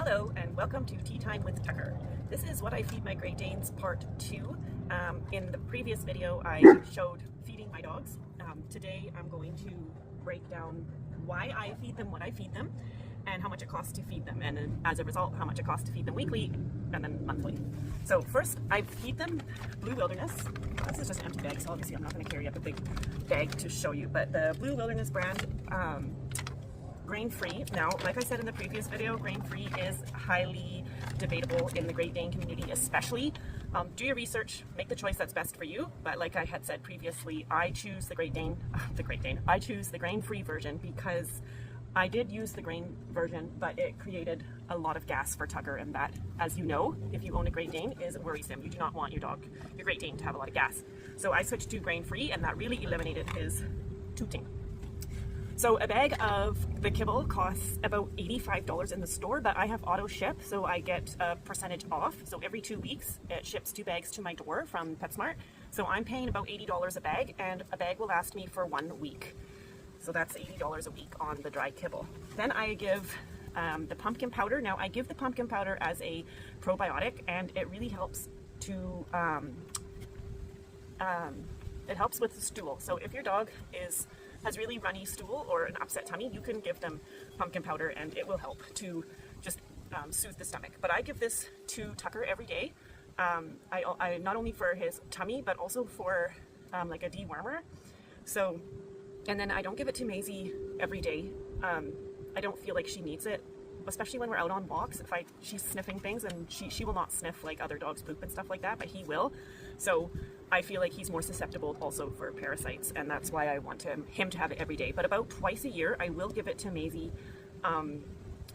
Hello and welcome to Tea Time with Tucker. This is what I feed my Great Danes part 2. In the previous video I showed feeding my dogs. Today I'm going to break down why I feed them what I feed them and how much it costs to feed them, and then, as a result, how much it costs to feed them weekly and then monthly. So first I feed them Blue Wilderness. This is just an empty bag, so obviously I'm not going to carry up a big bag to show you, but the Blue Wilderness brand, grain-free. Now, like I said in the previous video, grain-free is highly debatable in the Great Dane community, especially. Do your research, make the choice that's best for you. But like I had said previously, I choose I choose the grain-free version because I did use the grain version, but it created a lot of gas for Tucker, and that, as you know, if you own a Great Dane, is worrisome. You do not want your Great Dane, to have a lot of gas. So I switched to grain-free, and that really eliminated his tooting. So a bag of the kibble costs about $85 in the store, but I have auto ship, so I get a percentage off. So every 2 weeks it ships 2 bags to my door from PetSmart. So I'm paying about $80 a bag, and a bag will last me for 1 week. So that's $80 a week on the dry kibble. Then I give the pumpkin powder. Now I give the pumpkin powder as a probiotic, and it really helps to it helps with the stool. So if your dog has really runny stool or an upset tummy, you can give them pumpkin powder and it will help to just soothe the stomach. But I give this to Tucker every day. I not only for his tummy, but also for like a dewormer. So, and then I don't give it to Maisie every day. I don't feel like she needs it, especially when we're out on walks. If she's sniffing things, and she will not sniff like other dogs' poop and stuff like that, but he will. So I feel like he's more susceptible also for parasites, and that's why I want him to have it every day. But about twice a year, I will give it to Maisie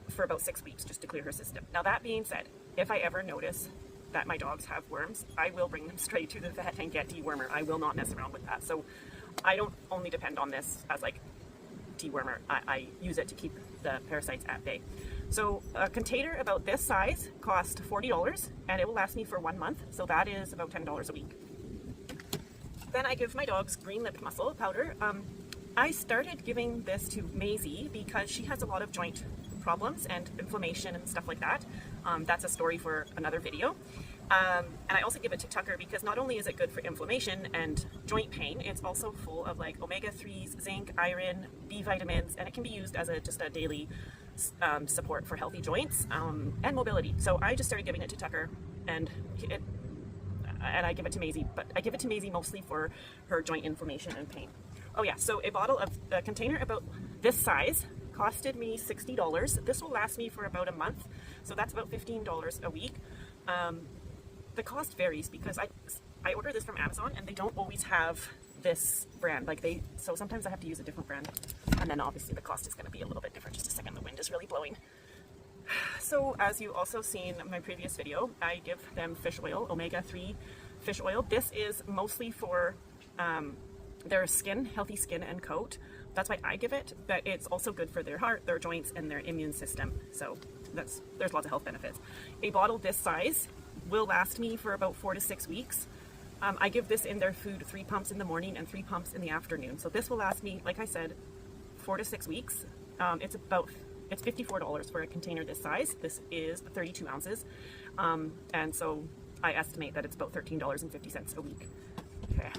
for about 6 weeks just to clear her system. Now that being said, if I ever notice that my dogs have worms, I will bring them straight to the vet and get dewormer. I will not mess around with that. So I don't only depend on this as like dewormer. I use it to keep the parasites at bay. So a container about this size costs $40, and it will last me for 1 month. So that is about $10 a week. Then I give my dogs green lip mussel powder. I started giving this to Maisie because she has a lot of joint problems and inflammation and stuff like that. That's a story for another video. And I also give it to Tucker because not only is it good for inflammation and joint pain, it's also full of like omega-3s, zinc, iron, B vitamins, and it can be used as just a daily support for healthy joints and mobility. So I just started giving it to Tucker, and I give it to Maisie, but I give it to Maisie mostly for her joint inflammation and pain. Oh yeah, so a container about this size costed me $60. This will last me for about a month, so that's about $15 a week. The cost varies because I order this from Amazon, and they don't always have this brand. So sometimes I have to use a different brand, and then obviously the cost is going to be a little bit different. Just a second, the wind is really blowing. So as you also seen in my previous video, I give them fish oil, omega-3 fish oil. This is mostly for their skin, healthy skin and coat. That's why I give it, but it's also good for their heart, their joints, and their immune system. So there's lots of health benefits. A bottle this size will last me for about 4 to 6 weeks. I give this in their food 3 pumps in the morning and 3 pumps in the afternoon. So this will last me, like I said, 4 to 6 weeks. It's $54 for a container this size. This is 32 ounces. And so I estimate that it's about $13.50 a week. Okay.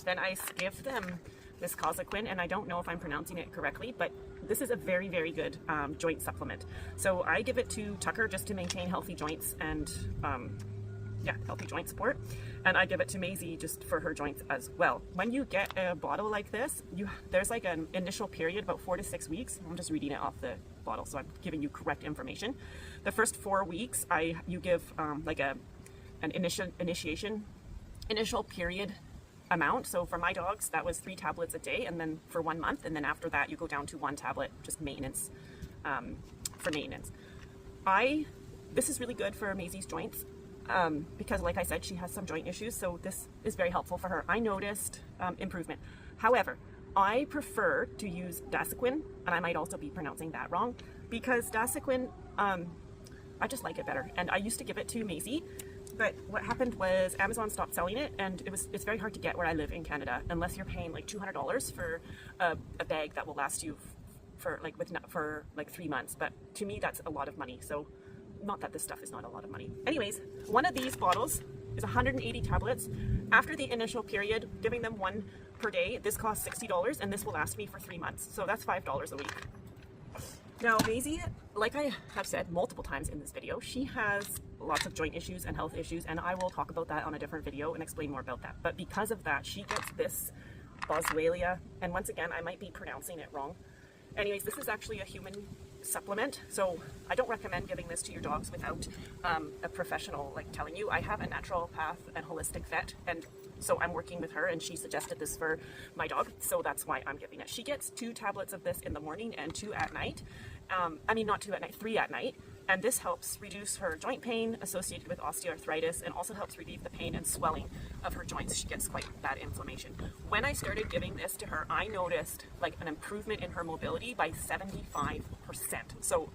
Then I give them this Cosequin, and I don't know if I'm pronouncing it correctly, but this is a very, very good joint supplement. So I give it to Tucker just to maintain healthy joints and healthy joint support. And I give it to Maisie just for her joints as well. When you get a bottle like this, there's like an initial period, about 4 to 6 weeks. I'm just reading it off the bottle, so I'm giving you correct information. The first 4 weeks, you give like an initial period amount. So for my dogs, that was 3 tablets a day, and then for 1 month, and then after that you go down to 1 tablet, just maintenance, for maintenance. This is really good for Maisie's joints because, like I said, she has some joint issues, so this is very helpful for her. I noticed improvement. However, I prefer to use Dasaquin, and I might also be pronouncing that wrong, because Dasaquin, I just like it better, and I used to give it to Maisie. But what happened was Amazon stopped selling it, and it's very hard to get where I live in Canada unless you're paying like $200 for a bag that will last you for like 3 months. But to me, that's a lot of money. So not that this stuff is not a lot of money. Anyways, one of these bottles is 180 tablets. After the initial period, giving them one per day, this costs $60 and this will last me for 3 months. So that's $5 a week. Now, Maisie, like I have said multiple times in this video, she has lots of joint issues and health issues, and I will talk about that on a different video and explain more about that. But because of that, she gets this Boswellia, and once again, I might be pronouncing it wrong. Anyways, this is actually a human supplement, so I don't recommend giving this to your dogs without a professional like telling you. I have a naturopath and holistic vet, and so I'm working with her, and she suggested this for my dog, so that's why I'm giving it. She gets 2 tablets of this in the morning and 2 at night. I mean, not 2 at night, 3 at night. And this helps reduce her joint pain associated with osteoarthritis, and also helps relieve the pain and swelling of her joints. She gets quite bad inflammation. When I started giving this to her, I noticed like an improvement in her mobility by 75%. So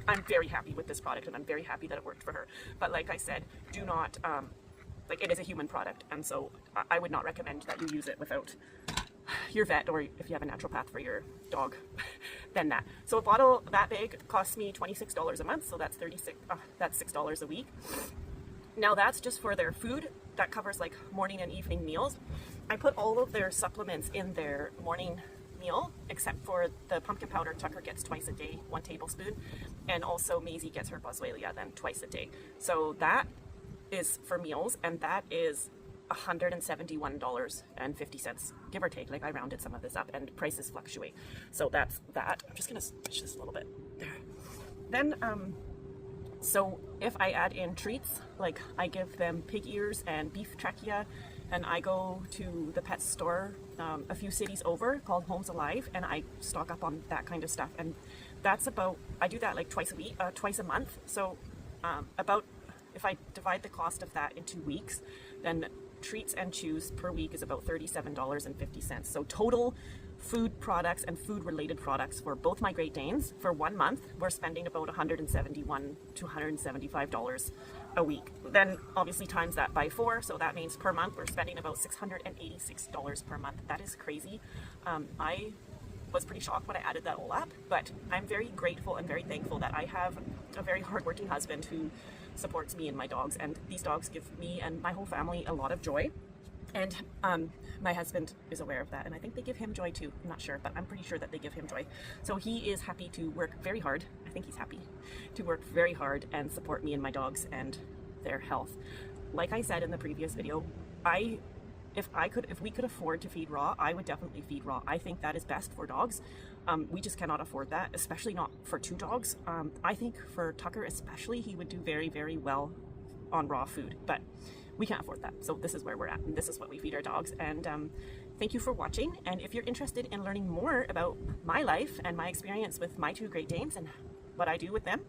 I'm very happy with this product, and I'm very happy that it worked for her. But like I said, do not, like, it is a human product, and so I would not recommend that you use it without your vet, or if you have a naturopath for your dog, then that. So a bottle that big costs me $26 a month, so that's that's $6 a week. Now that's just for their food. That covers like morning and evening meals. I put all of their supplements in their morning meal, except for the pumpkin powder. Tucker gets twice a day, 1 tablespoon, and also Maisie gets her Boswellia then twice a day. So that is for meals, and that is $171.50, give or take. Like, I rounded some of this up, and prices fluctuate. So that's that. I'm just gonna switch this a little bit there. Then so if I add in treats, like I give them pig ears and beef trachea, and I go to the pet store a few cities over called Homes Alive, and I stock up on that kind of stuff. And that's about, I do that like twice a month. So about, if I divide the cost of that into weeks, then treats and chews per week is about $37.50. So total food products and food related products for both my Great Danes for 1 month, we're spending about $171 to $175 a week. Then obviously times that by 4, so that means per month we're spending about $686 per month. That is crazy. I was pretty shocked when I added that all up, but I'm very grateful and very thankful that I have a very hardworking husband who supports me and my dogs, and these dogs give me and my whole family a lot of joy. And my husband is aware of that, and I think they give him joy too. I'm not sure, but I'm pretty sure that they give him joy. So he is happy to work very hard. I think he's happy to work very hard and support me and my dogs and their health. Like I said in the previous video, if we could afford to feed raw, I would definitely feed raw. I think that is best for dogs. We just cannot afford that, especially not for 2 dogs. I think for Tucker especially, he would do very, very well on raw food, but we can't afford that. So this is where we're at, and this is what we feed our dogs. And thank you for watching. And if you're interested in learning more about my life and my experience with my 2 Great Danes and what I do with them,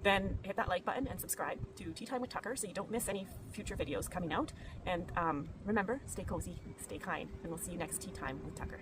then hit that like button and subscribe to Tea Time with Tucker so you don't miss any future videos coming out. And remember, stay cozy, stay kind, and we'll see you next Tea Time with Tucker.